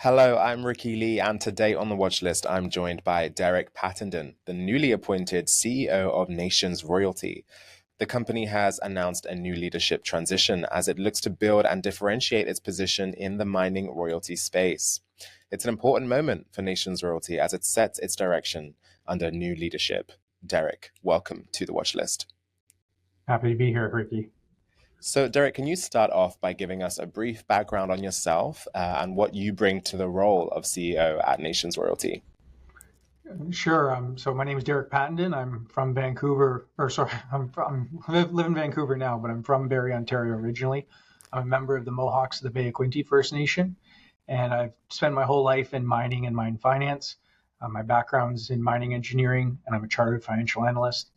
Hello, I'm Ricky Lee, and today on the watch list, I'm joined by Derrick Pattenden, the newly appointed CEO of Nations Royalty. The company has announced a new leadership transition as it looks to build and differentiate its position in the mining royalty space. It's an important moment for Nations Royalty as it sets its direction under new leadership. Derrick, welcome to the watch list. Happy to be here, Ricky. So, Derrick, can you start off by giving us a brief background on yourself and what you bring to the role of CEO at Nations Royalty? Sure. So my name is Derrick Pattenden. I'm from Vancouver, live in Vancouver now, but I'm from Barrie, Ontario originally. I'm a member of the Mohawks of the Bay of Quinte First Nation, and I've spent my whole life in mining and mine finance. My background's in mining engineering, and I'm a chartered financial analyst.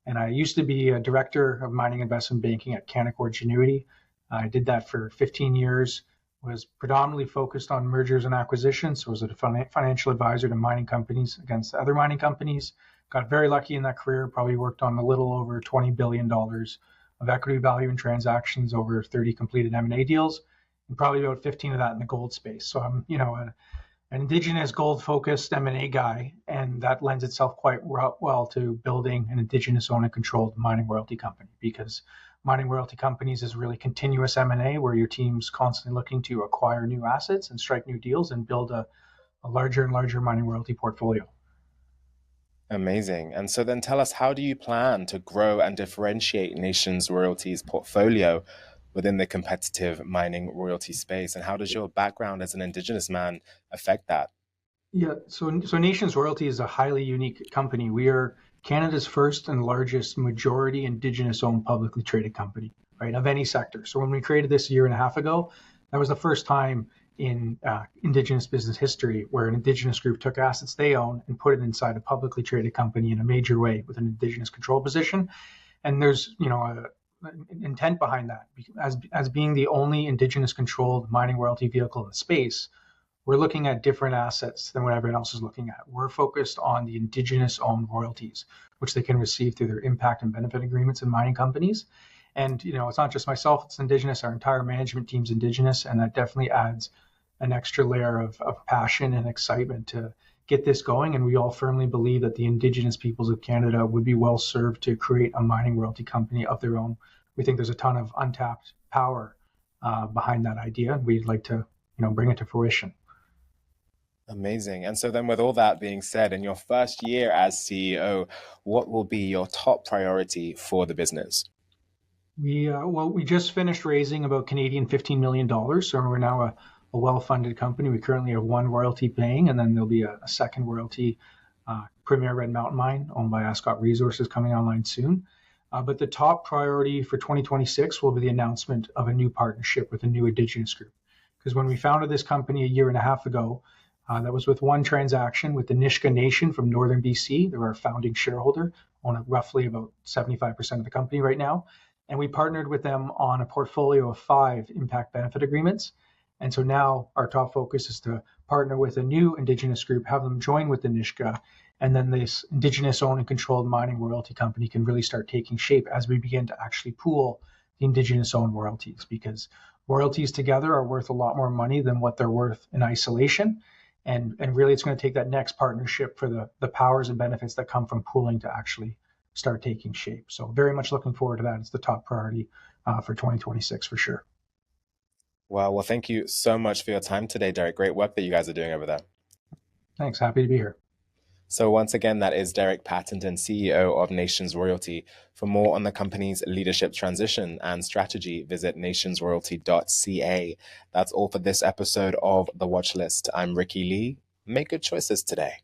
And I used to be a director of mining investment banking at Canaccord Genuity. I did that for 15 years, was predominantly focused on mergers and acquisitions. So I was a financial advisor to mining companies against other mining companies. Got very lucky in that career, probably worked on a little over $20 billion of equity value in transactions, over 30 completed M&A deals, and probably about 15 of that in the gold space. So I'm, an Indigenous gold-focused M&A guy, and that lends itself quite well to building an Indigenous-owned and controlled mining royalty company, because mining royalty companies is really continuous M&A where your team's constantly looking to acquire new assets and strike new deals and build a larger and larger mining royalty portfolio. Amazing. And so then tell us, how do you plan to grow and differentiate Nations Royalty's portfolio within the competitive mining royalty space? And how does your background as an Indigenous man affect that? Yeah, so Nations Royalty is a highly unique company. We are Canada's first and largest majority Indigenous-owned publicly traded company, right, of any sector. So when we created this a year and a half ago, that was the first time in Indigenous business history where an Indigenous group took assets they own and put it inside a publicly traded company in a major way with an Indigenous control position. And there's, an intent behind that. As being the only Indigenous controlled mining royalty vehicle in the space, we're looking at different assets than what everyone else is looking at. We're focused on the Indigenous-owned royalties, which they can receive through their impact and benefit agreements in mining companies. And, it's not just myself, it's Indigenous. Our entire management team's Indigenous, and that definitely adds an extra layer of passion and excitement to get this going. And we all firmly believe that the Indigenous peoples of Canada would be well served to create a mining royalty company of their own. We think there's a ton of untapped power behind that idea. We'd like to, bring it to fruition. Amazing. And so then with all that being said, in your first year as CEO, what will be your top priority for the business? We just finished raising about Canadian $15 million. So we're now a well-funded company. We currently have one royalty paying, and then there'll be a second royalty, Premier Red Mountain Mine, owned by Ascot Resources, coming online soon. But the top priority for 2026 will be the announcement of a new partnership with a new Indigenous group. Because when we founded this company a year and a half ago, that was with one transaction with the Nisga'a Nation from northern BC. They're our founding shareholder, own roughly about 75% of the company right now. And we partnered with them on a portfolio of 5 impact benefit agreements. And so now our top focus is to partner with a new Indigenous group, have them join with the Nisga'a, and then this Indigenous-owned and controlled mining royalty company can really start taking shape as we begin to actually pool the Indigenous-owned royalties, because royalties together are worth a lot more money than what they're worth in isolation. And really, it's going to take that next partnership for the powers and benefits that come from pooling to actually start taking shape. So very much looking forward to that. It's the top priority for 2026 for sure. Well, thank you so much for your time today, Derrick. Great work that you guys are doing over there. Thanks. Happy to be here. So once again, that is Derrick Pattenden, CEO of Nations Royalty. For more on the company's leadership transition and strategy, visit nationsroyalty.ca. That's all for this episode of The Watch List. I'm Ricky Lee. Make good choices today.